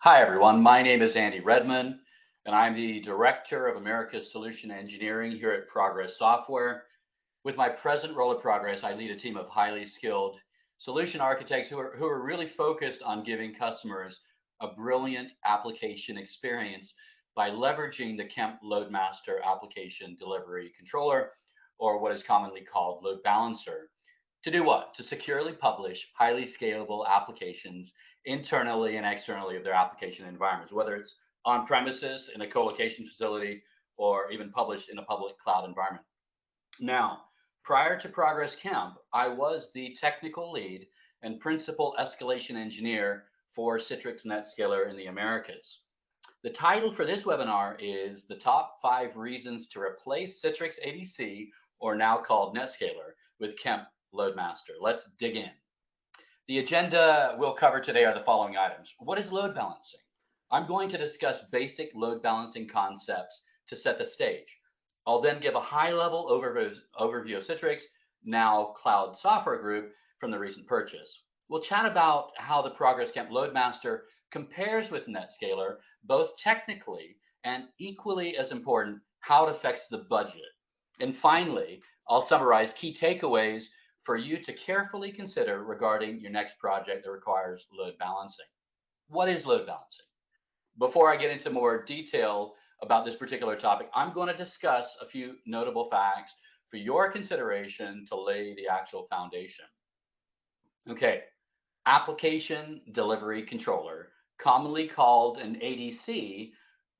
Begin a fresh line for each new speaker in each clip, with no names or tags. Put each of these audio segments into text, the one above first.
Hi, everyone. My name is Andy Redmond, and I'm the Director of America's Solution Engineering here at Progress Software. With my present role at Progress, I lead a team of highly skilled solution architects who are really focused on giving customers a brilliant application experience by leveraging the Kemp LoadMaster application delivery controller, or what is commonly called load balancer. To do what? To securely publish highly scalable applications internally and externally of their application environments, whether it's on premises in a co-location facility or even published in a public cloud environment. Now, prior to Progress Camp, I was the technical lead and principal escalation engineer for Citrix NetScaler in the Americas. The title for this webinar is The Top 5 Reasons to Replace Citrix ADC, or now called NetScaler, with Kemp LoadMaster. Let's dig in. The agenda we'll cover today are the following items. What is load balancing? I'm going to discuss basic load balancing concepts to set the stage. I'll then give a high-level overview of Citrix, now Cloud Software Group, from the recent purchase. We'll chat about how the Progress Kemp LoadMaster compares with NetScaler, both technically and equally as important, how it affects the budget. And finally, I'll summarize key takeaways for you to carefully consider regarding your next project that requires load balancing. What is load balancing? Before I get into more detail about this particular topic, I'm going to discuss a few notable facts for your consideration to lay the actual foundation. Okay, application delivery controller, commonly called an ADC,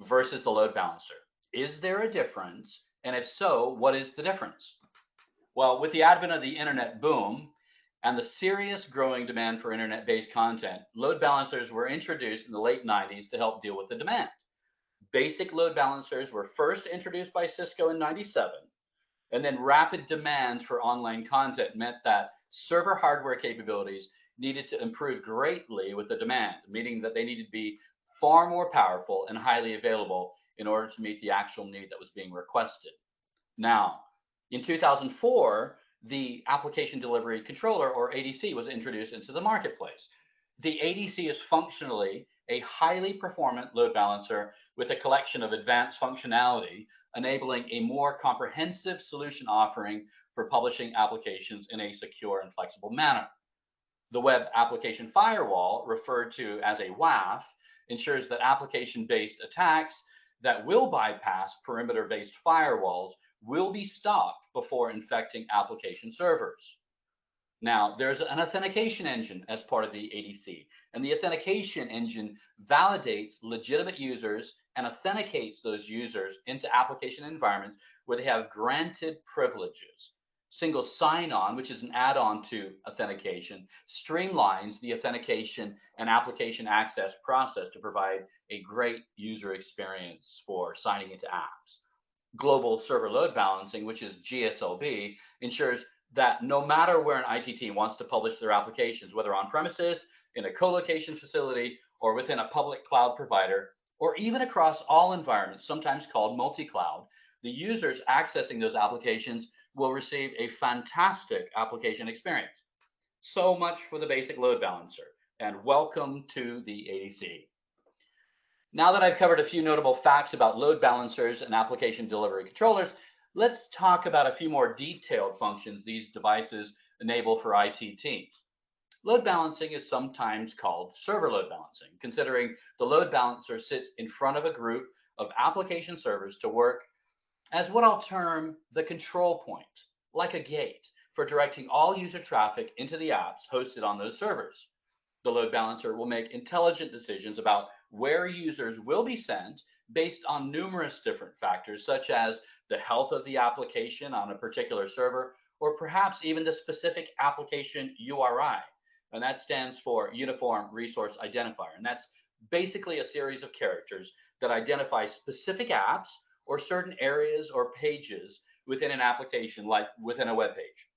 versus the load balancer. Is there a difference? And if so, what is the difference? Well, with the advent of the internet boom and the serious growing demand for internet-based content, load balancers were introduced in the late 90s to help deal with the demand. Basic load balancers were first introduced by Cisco in 97, and then rapid demand for online content meant that server hardware capabilities needed to improve greatly with the demand, meaning that they needed to be far more powerful and highly available in order to meet the actual need that was being requested. Now, in 2004, the Application Delivery Controller, or ADC, was introduced into the marketplace. The ADC is functionally a highly performant load balancer with a collection of advanced functionality, enabling a more comprehensive solution offering for publishing applications in a secure and flexible manner. The Web Application Firewall, referred to as a WAF, ensures that application-based attacks that will bypass perimeter-based firewalls will be stopped before infecting application servers. Now, there's an authentication engine as part of the ADC, and the authentication engine validates legitimate users and authenticates those users into application environments where they have granted privileges. Single sign-on, which is an add-on to authentication, streamlines the authentication and application access process to provide a great user experience for signing into apps. Global Server Load Balancing, which is GSLB, ensures that no matter where an IT team wants to publish their applications, whether on premises, in a co-location facility, or within a public cloud provider, or even across all environments, sometimes called multi-cloud, the users accessing those applications will receive a fantastic application experience. So much for the basic load balancer, and welcome to the ADC. Now that I've covered a few notable facts about load balancers and application delivery controllers, let's talk about a few more detailed functions these devices enable for IT teams. Load balancing is sometimes called server load balancing, considering the load balancer sits in front of a group of application servers to work as what I'll term the control point, like a gate, for directing all user traffic into the apps hosted on those servers. The load balancer will make intelligent decisions about where users will be sent based on numerous different factors, such as the health of the application on a particular server, or perhaps even the specific application URI. And that stands for Uniform Resource Identifier. And that's basically a series of characters that identify specific apps or certain areas or pages within an application, like within a web page.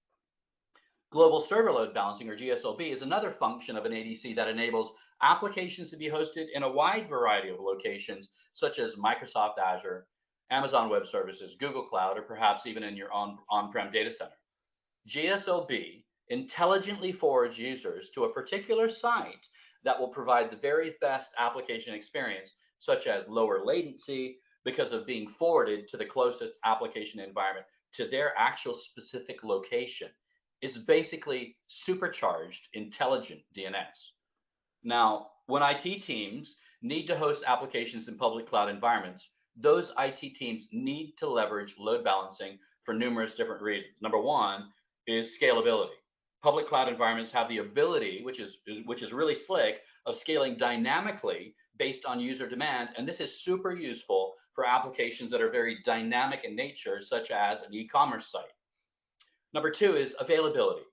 Global Server Load Balancing, or GSLB, is another function of an ADC that enables applications to be hosted in a wide variety of locations, such as Microsoft Azure, Amazon Web Services, Google Cloud, or perhaps even in your own on-prem data center. GSLB intelligently forwards users to a particular site that will provide the very best application experience, such as lower latency because of being forwarded to the closest application environment to their actual specific location. It's basically supercharged intelligent DNS. Now, when IT teams need to host applications in public cloud environments, those IT teams need to leverage load balancing for numerous different reasons. Number one is scalability. Public cloud environments have the ability, which is really slick, of scaling dynamically based on user demand, and this is super useful for applications that are very dynamic in nature, such as an e-commerce site. Number two is availability.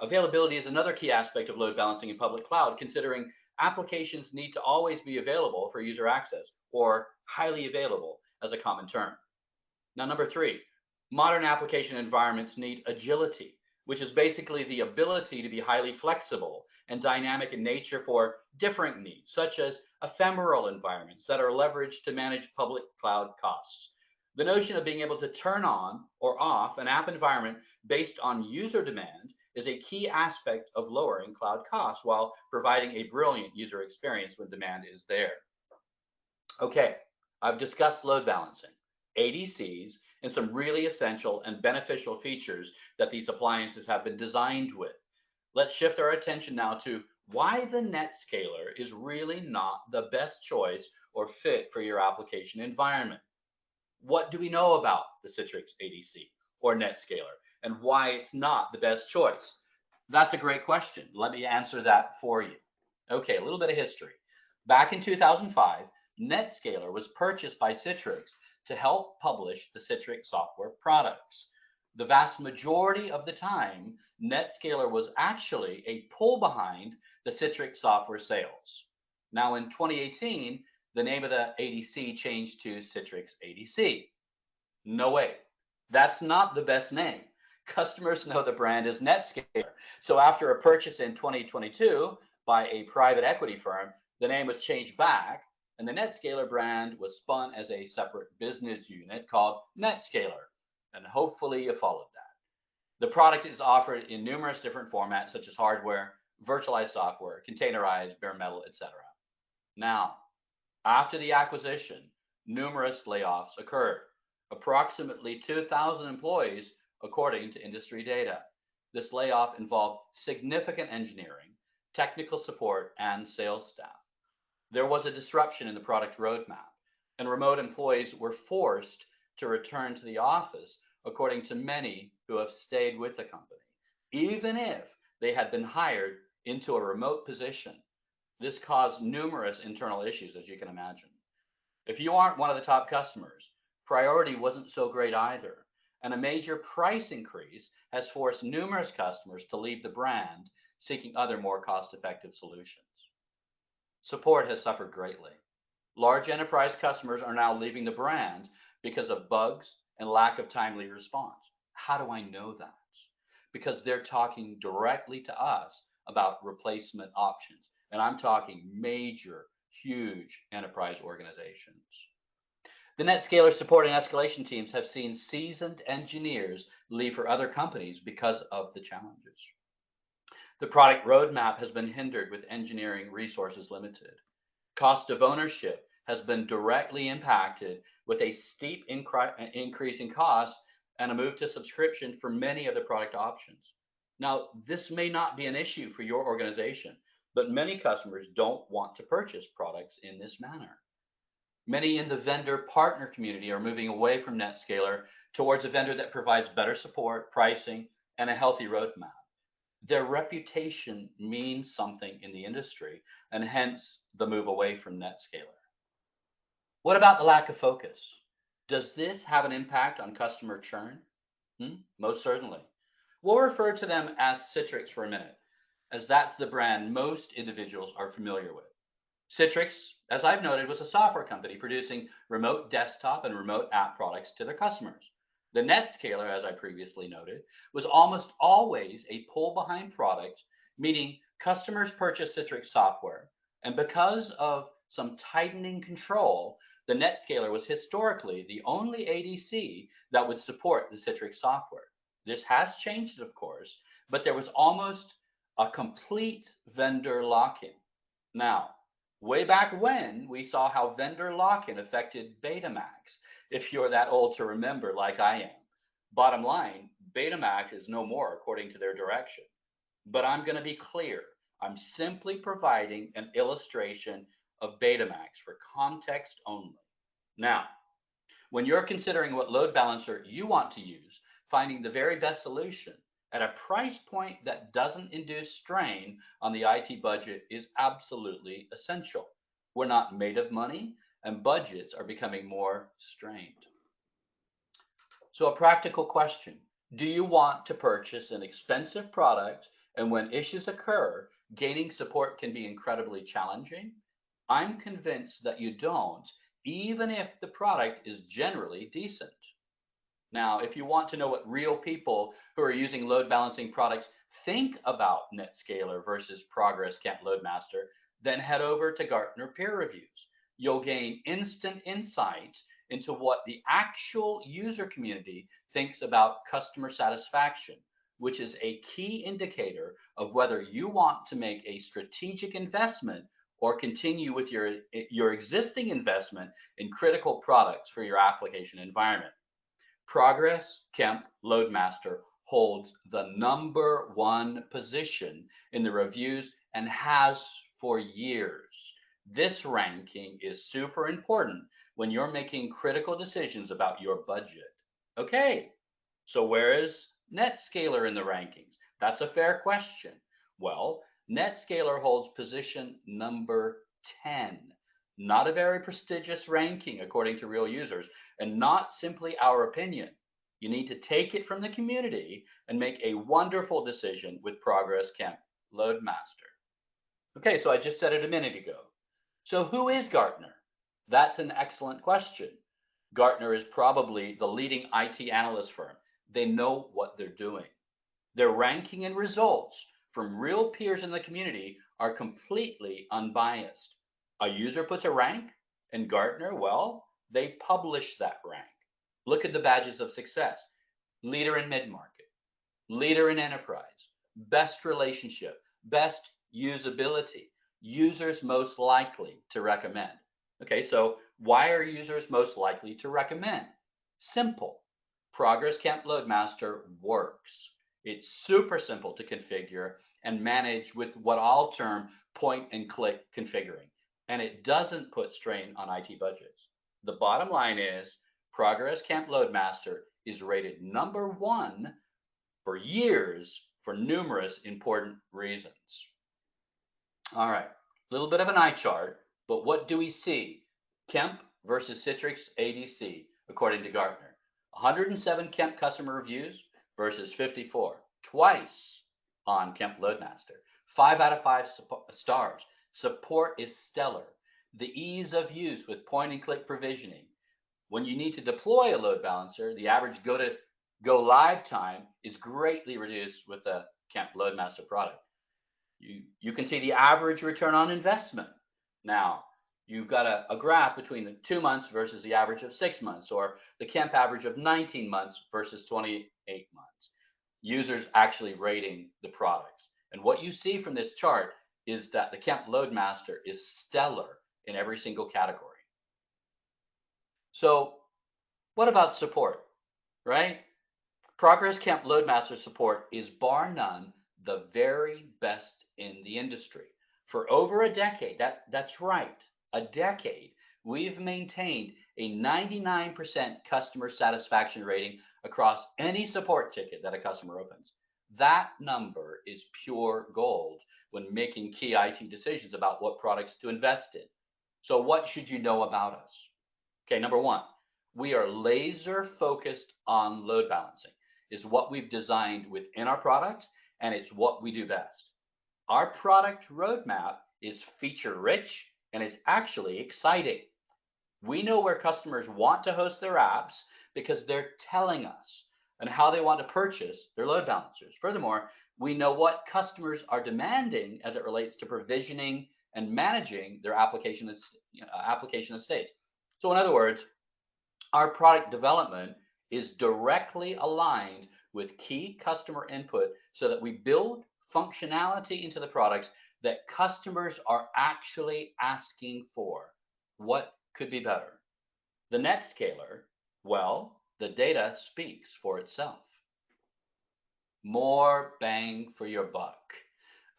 Availability is another key aspect of load balancing in public cloud, considering applications need to always be available for user access, or highly available as a common term. Now, number three, modern application environments need agility, which is basically the ability to be highly flexible and dynamic in nature for different needs, such as ephemeral environments that are leveraged to manage public cloud costs. The notion of being able to turn on or off an app environment based on user demand is a key aspect of lowering cloud costs while providing a brilliant user experience when demand is there. Okay, I've discussed load balancing, ADCs, and some really essential and beneficial features that these appliances have been designed with. Let's shift our attention now to why the NetScaler is really not the best choice or fit for your application environment. What do we know about the Citrix ADC or NetScaler and why it's not the best choice? That's a great question. Let me answer that for you. Okay, a little bit of history. Back in 2005, NetScaler was purchased by Citrix to help publish the Citrix software products. The vast majority of the time, NetScaler was actually a pull behind the Citrix software sales. Now in 2018, the name of the ADC changed to Citrix ADC. No way, that's not the best name. Customers know the brand is NetScaler. So after a purchase in 2022 by a private equity firm, the name was changed back, and the NetScaler brand was spun as a separate business unit called NetScaler. And hopefully you followed that. The product is offered in numerous different formats, such as hardware, virtualized software, containerized, bare metal, etc. Now, after the acquisition, numerous layoffs occurred. Approximately 2,000 employees, according to industry data. This layoff involved significant engineering, technical support, and sales staff. There was a disruption in the product roadmap, and remote employees were forced to return to the office, according to many who have stayed with the company, even if they had been hired into a remote position. This caused numerous internal issues, as you can imagine. If you aren't one of the top customers, priority wasn't so great either, and a major price increase has forced numerous customers to leave the brand, seeking other more cost-effective solutions. Support has suffered greatly. Large enterprise customers are now leaving the brand because of bugs and lack of timely response. How do I know that? Because they're talking directly to us about replacement options. And I'm talking major, huge enterprise organizations. The NetScaler support and escalation teams have seen seasoned engineers leave for other companies because of the challenges. The product roadmap has been hindered with engineering resources limited. Cost of ownership has been directly impacted with a steep increase in cost and a move to subscription for many of the product options. Now, this may not be an issue for your organization, but many customers don't want to purchase products in this manner. Many in the vendor partner community are moving away from NetScaler towards a vendor that provides better support, pricing, and a healthy roadmap. Their reputation means something in the industry, and hence the move away from NetScaler. What about the lack of focus? Does this have an impact on customer churn? Most certainly. We'll refer to them as Citrix for a minute, as that's the brand most individuals are familiar with. Citrix, as I've noted, was a software company producing remote desktop and remote app products to their customers. The NetScaler, as I previously noted, was almost always a pull-behind product, meaning customers purchase Citrix software, and because of some tightening control, the NetScaler was historically the only ADC that would support the Citrix software. This has changed, of course, but there was almost a complete vendor lock-in. Now, way back when, we saw how vendor lock-in affected Betamax, if you're that old to remember like I am. Bottom line, Betamax is no more according to their direction. But I'm going to be clear. I'm simply providing an illustration of Betamax for context only. Now, when you're considering what load balancer you want to use, finding the very best solution at a price point that doesn't induce strain on the IT budget is absolutely essential. We're not made of money, and budgets are becoming more strained. So a practical question. Do you want to purchase an expensive product, and when issues occur, gaining support can be incredibly challenging? I'm convinced that you don't, even if the product is generally decent. Now, if you want to know what real people who are using load balancing products think about NetScaler versus Progress Kemp LoadMaster, then head over to Gartner peer reviews. You'll gain instant insight into what the actual user community thinks about customer satisfaction, which is a key indicator of whether you want to make a strategic investment or continue with your existing investment in critical products for your application environment. Progress Kemp LoadMaster holds the #1 position in the reviews and has for years. This ranking is super important when you're making critical decisions about your budget. Okay, so where is NetScaler in the rankings? That's a fair question. Well, NetScaler holds position number 10. Not a very prestigious ranking according to real users, and not simply our opinion. You need to take it from the community and make a wonderful decision with Progress Kemp LoadMaster. Okay, so I just said it a minute ago. So who is Gartner? That's an excellent question. Gartner is probably the leading IT analyst firm. They know what they're doing. Their ranking and results from real peers in the community are completely unbiased. A user puts a rank, and Gartner, well, they publish that rank. Look at the badges of success. Leader in mid-market, leader in enterprise, best relationship, best usability, users most likely to recommend. Okay, so why are users most likely to recommend? Simple. Progress Kemp LoadMaster works. It's super simple to configure and manage with what I'll term point and click configuring. And it doesn't put strain on IT budgets. The bottom line is Progress Kemp LoadMaster is rated #1 for years for numerous important reasons. All right, a little bit of an eye chart, but what do we see? Kemp versus Citrix ADC, according to Gartner. 107 Kemp customer reviews versus 54, twice on Kemp LoadMaster. 5 out of 5 stars. Support is stellar. The ease of use with point and click provisioning. When you need to deploy a load balancer, the average go live time is greatly reduced with the Kemp LoadMaster product. You can see the average return on investment. Now, you've got a graph between the 2 months versus the average of 6 months, or the Kemp average of 19 months versus 28 months. Users actually rating the products. And what you see from this chart is that the Kemp LoadMaster is stellar in every single category. So what about support, right? Progress Kemp LoadMaster support is bar none the very best in the industry. For over a decade, that's right, a decade, we've maintained a 99% customer satisfaction rating across any support ticket that a customer opens. That number is pure gold when making key IT decisions about what products to invest in. So what should you know about us? Okay, #1, we are laser focused on load balancing. It's what we've designed within our products, and it's what we do best. Our product roadmap is feature rich, and it's actually exciting. We know where customers want to host their apps because they're telling us, and how they want to purchase their load balancers. Furthermore, we know what customers are demanding as it relates to provisioning and managing their application estates. So in other words, our product development is directly aligned with key customer input so that we build functionality into the products that customers are actually asking for. What could be better? The NetScaler, well, the data speaks for itself. More bang for your buck.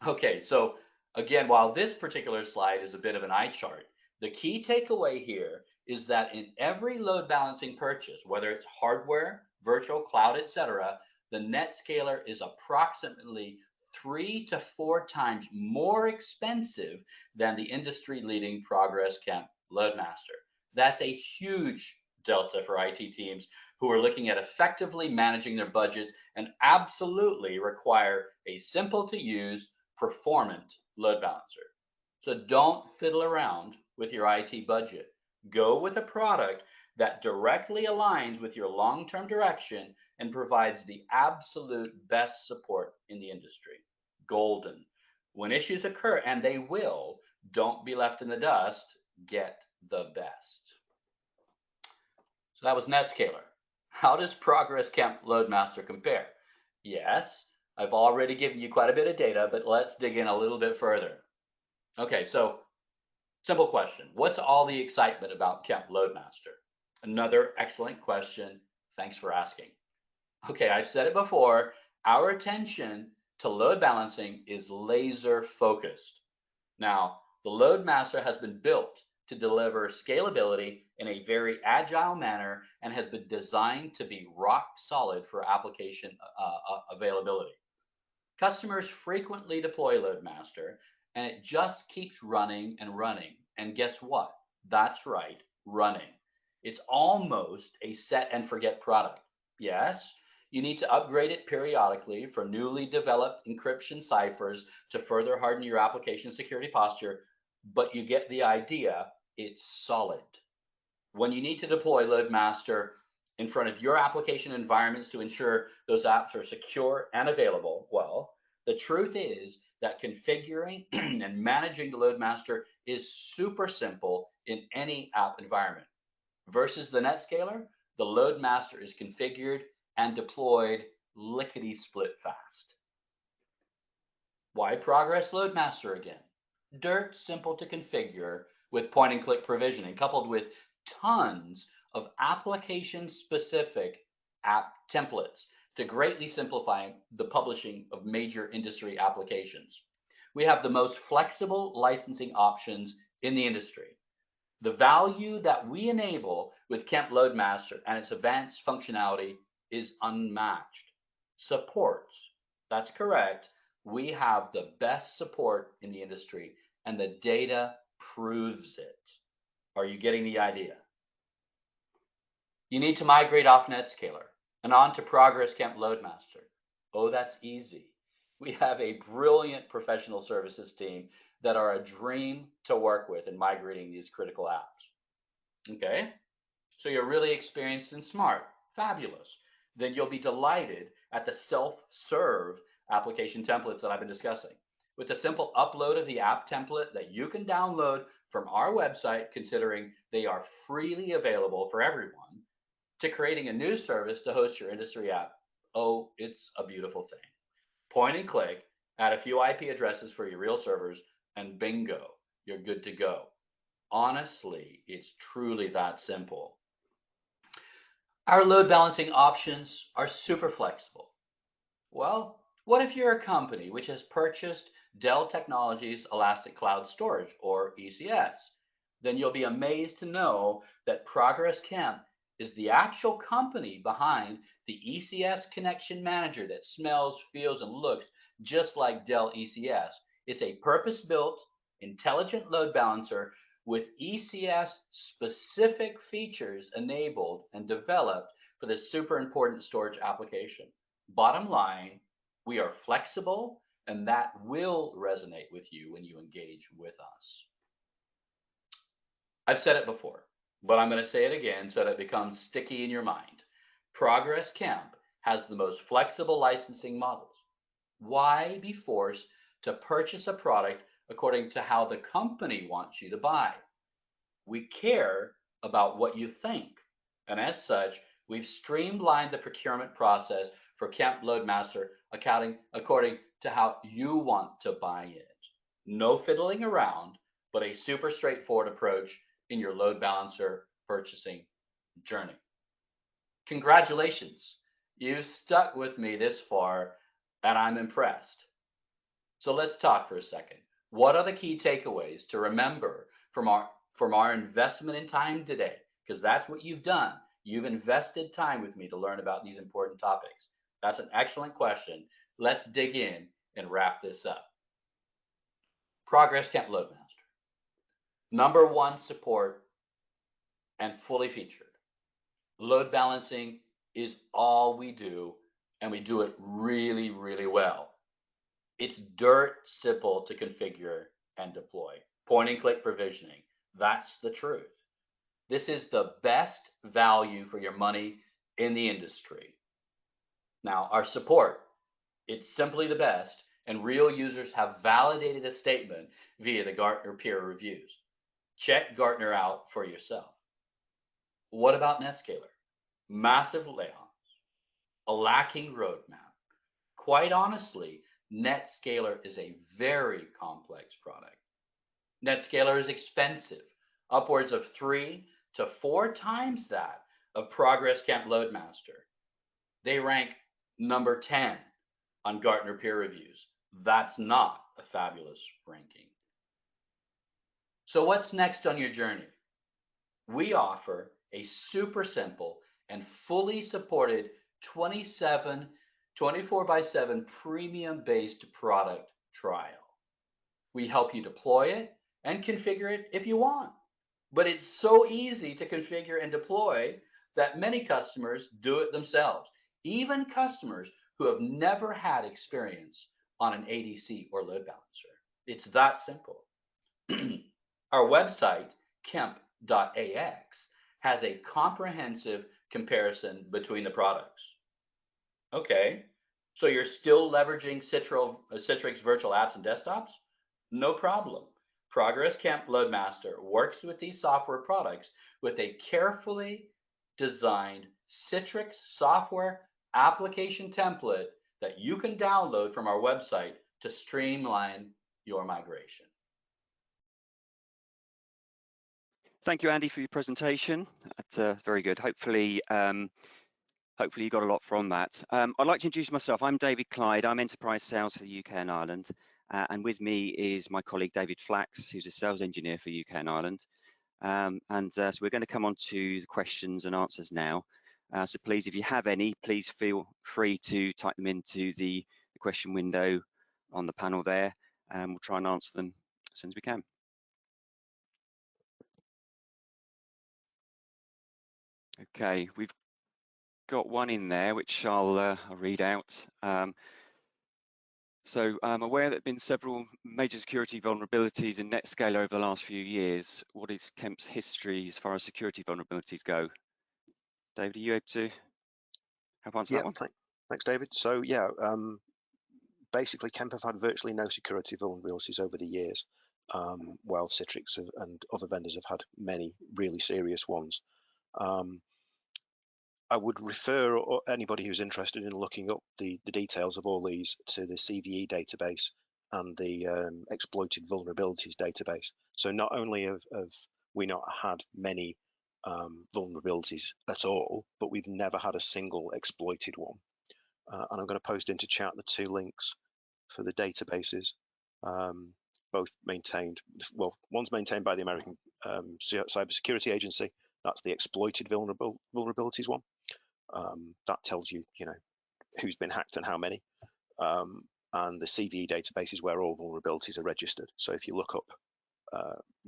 Okay, so again, while this particular slide is a bit of an eye chart, the key takeaway here is that in every load balancing purchase, whether it's hardware, virtual cloud, etc., the NetScaler is approximately 3 to 4 times more expensive than the industry-leading Progress Kemp LoadMaster. That's a huge delta for IT teams who are looking at effectively managing their budgets and absolutely require a simple-to-use, performant load balancer. So don't fiddle around with your IT budget. Go with a product that directly aligns with your long-term direction and provides the absolute best support in the industry. Golden. When issues occur, and they will, don't be left in the dust. Get the best. So that was NetScaler. How does Progress Kemp LoadMaster compare? Yes, I've already given you quite a bit of data, but let's dig in a little bit further. Okay, so simple question. What's all the excitement about Kemp LoadMaster? Another excellent question. Thanks for asking. Okay, I've said it before. Our attention to load balancing is laser focused. Now, the LoadMaster has been built to deliver scalability in a very agile manner and has been designed to be rock solid for application availability. Customers frequently deploy LoadMaster and it just keeps running and running. And guess what? That's right, running. It's almost a set and forget product. Yes, you need to upgrade it periodically for newly developed encryption ciphers to further harden your application security posture, but you get the idea. It's solid. When you need to deploy LoadMaster in front of your application environments to ensure those apps are secure and available, well, the truth is that configuring and managing the LoadMaster is super simple in any app environment. Versus the NetScaler, the LoadMaster is configured and deployed lickety-split fast. Why Progress LoadMaster again? Dirt simple to configure with point-and-click provisioning, coupled with tons of application-specific app templates to greatly simplify the publishing of major industry applications. We have the most flexible licensing options in the industry. The value that we enable with Kemp LoadMaster and its advanced functionality is unmatched. Supports, that's correct. We have the best support in the industry and the data proves it. Are you getting the idea? You need to migrate off NetScaler and on to Progress Kemp LoadMaster. Oh, that's easy. We have a brilliant professional services team that are a dream to work with in migrating these critical apps. Okay, so you're really experienced and smart. Fabulous. Then you'll be delighted at the self-serve application templates that I've been discussing. With a simple upload of the app template that you can download from our website, considering they are freely available for everyone, to creating a new service to host your industry app. Oh, it's a beautiful thing. Point and click, add a few IP addresses for your real servers, and bingo, you're good to go. Honestly, it's truly that simple. Our load balancing options are super flexible. Well, what if you're a company which has purchased Dell Technologies Elastic Cloud Storage, or ECS? Then you'll be amazed to know that Progress Kemp is the actual company behind the ECS connection manager that smells, feels, and looks just like Dell ECS. It's a purpose-built, intelligent load balancer with ECS-specific features enabled and developed for this super important storage application. Bottom line, we are flexible, and that will resonate with you when you engage with us. I've said it before, but I'm going to say it again so that it becomes sticky in your mind. Progress Kemp has the most flexible licensing models. Why be forced to purchase a product according to how the company wants you to buy? We care about what you think, and as such, we've streamlined the procurement process for Kemp LoadMaster according to how you want to buy it. No fiddling around, but a super straightforward approach in your load balancer purchasing journey. Congratulations, you've stuck with me this far, and I'm impressed. So let's talk for a second. What are the key takeaways to remember from our investment in time today? Because that's what you've done. You've invested time with me to learn about these important topics. That's an excellent question. Let's dig in and wrap this up. Progress Kemp LoadMaster. Number one, support and fully featured. Load balancing is all we do, and we do it really, really well. It's dirt simple to configure and deploy. Point and click provisioning. That's the truth. This is the best value for your money in the industry. Now, our support, it's simply the best, and real users have validated the statement via the Gartner peer reviews. Check Gartner out for yourself. What about NetScaler? Massive layoffs, a lacking roadmap. Quite honestly, NetScaler is a very complex product. NetScaler is expensive, upwards of 3 to 4 times that of Progress Kemp LoadMaster. They rank number 10 on Gartner peer reviews. That's not a fabulous ranking. So what's next on your journey? We offer a super simple and fully supported 24/7 premium-based product trial. We help you deploy it and configure it if you want. But it's so easy to configure and deploy that many customers do it themselves, even customers who have never had experience on an ADC or load balancer. It's that simple. Our website, kemp.ax, has a comprehensive comparison between the products. Okay, so you're still leveraging Citrix virtual apps and desktops? No problem. Progress Kemp LoadMaster works with these software products with a carefully designed Citrix software application template that you can download from our website to streamline your migration.
Thank you, Andy, for your presentation. That's very good. Hopefully you got a lot from that. I'd like to introduce myself. I'm David Clyde. I'm Enterprise Sales for the UK and Ireland. And with me is my colleague, David Flax, who's a sales engineer for UK and Ireland. So we're going to come on to the questions and answers now. So please, if you have any, please feel free to type them into the question window on the panel there, and we'll try and answer them as soon as we can. Okay, we've got one in there which I'll read out. So I'm aware there have been several major security vulnerabilities in NetScaler over the last few years. What is Kemp's history as far as security vulnerabilities go? David, are you able to help answer that one?
Thanks, David. So yeah, basically Kemp have had virtually no security vulnerabilities over the years, while Citrix and other vendors have had many really serious ones. I would refer anybody who's interested in looking up the details of all these to the CVE database and the exploited vulnerabilities database. So not only have we not had many vulnerabilities at all, but we've never had a single exploited one. And I'm going to post into chat the 2 links for the databases, both maintained. Well, one's maintained by the American Cybersecurity Agency. That's the exploited vulnerabilities one. That tells you, who's been hacked and how many. And the CVE database is where all vulnerabilities are registered. So if you look up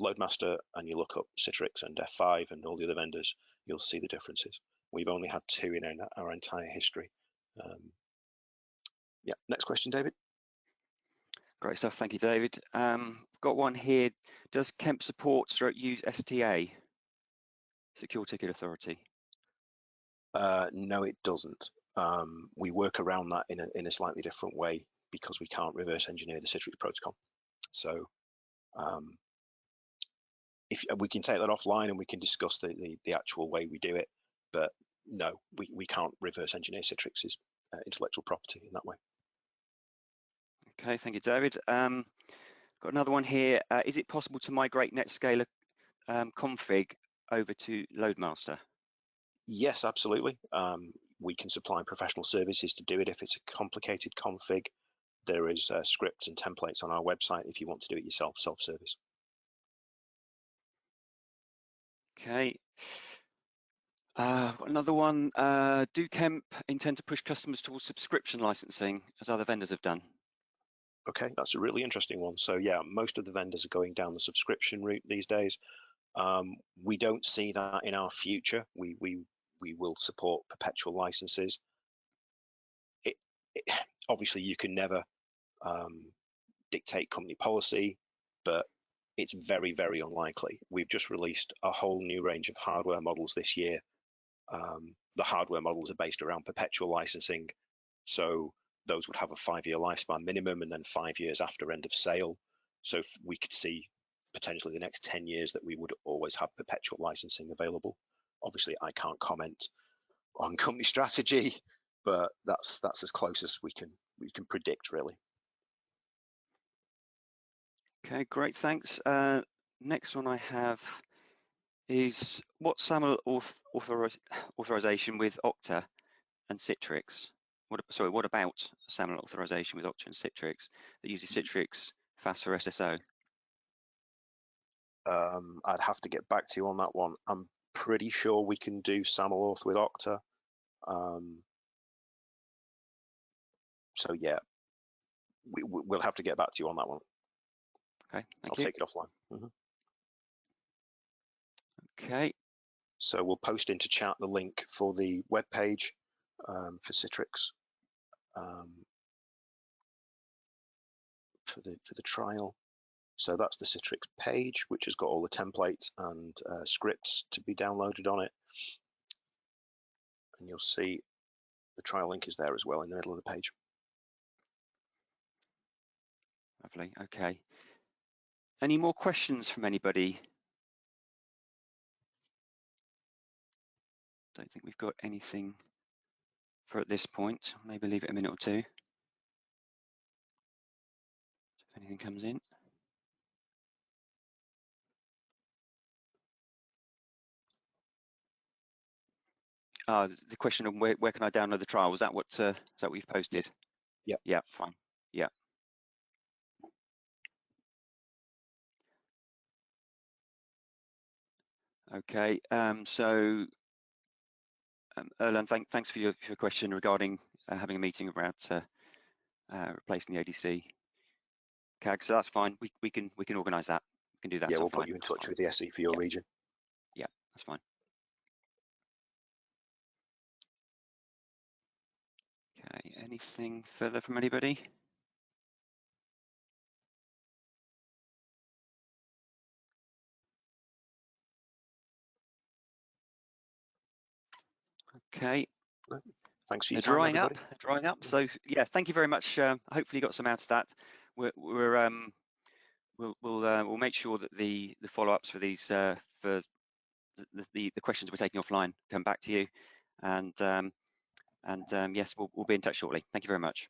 LoadMaster and you look up Citrix and F5 and all the other vendors, you'll see the differences. We've only had 2 in our entire history. Yeah, next question, David.
Great stuff, thank you, David. Got one here. Does Kemp support / use STA, Secure Ticket Authority?
No, it doesn't. We work around that in a slightly different way because we can't reverse engineer the Citrix protocol. So if we can take that offline and we can discuss the actual way we do it, but no, we can't reverse engineer Citrix's intellectual property in that way.
Okay, thank you, David. Got another one here. Is it possible to migrate NetScaler config over to LoadMaster?
Yes, absolutely. We can supply professional services to do it if it's a complicated config. There is scripts and templates on our website if you want to do it yourself, self-service.
Okay. Another one. Do Kemp intend to push customers towards subscription licensing as other vendors have done?
Okay, that's a really interesting one. So yeah, most of the vendors are going down the subscription route these days. We don't see that in our future. We will support perpetual licenses. Obviously, you can never dictate company policy, but it's very, very unlikely. We've just released a whole new range of hardware models this year. The hardware models are based around perpetual licensing, so those would have a 5-year lifespan minimum and then 5 years after end of sale. So we could see potentially the next 10 years that we would always have perpetual licensing available. Obviously, I can't comment on company strategy, but that's as close as we can predict, really.
Okay, great, thanks. Next one I have is what SAML authorization with Okta and Citrix? What about SAML authorization with Okta and Citrix that uses Citrix FAS for SSO?
I'd have to get back to you on that one. I'm pretty sure we can do SAML auth with Okta. So yeah, we'll have to get back to you on that one.
Okay,
I'll take it offline.
Okay.
So we'll post into chat the link for the web page for Citrix for the trial. So that's the Citrix page, which has got all the templates and scripts to be downloaded on it. And you'll see the trial link is there as well in the middle of the page.
Lovely, okay. Any more questions from anybody? Don't think we've got anything for at this point. Maybe leave it a minute or two. If anything comes in. The question of where can I download the trial? Was that what you've posted?
Yeah.
Yeah, fine. Yeah. Okay. So, Erland, thanks for your question regarding having a meeting about replacing the ADC CAG. So that's fine. We can organise that. We can do that.
Yeah,
offline.
we'll put you in touch with the SE for your region.
Yeah, that's fine. Okay. Anything further from anybody? Okay.
Thanks for your
They're
time, everybody.
drying up. So yeah, thank you very much. Hopefully you got some out of that. We'll make sure that the follow-ups for these for the questions we're taking offline come back to you, and yes, we'll be in touch shortly. Thank you very much.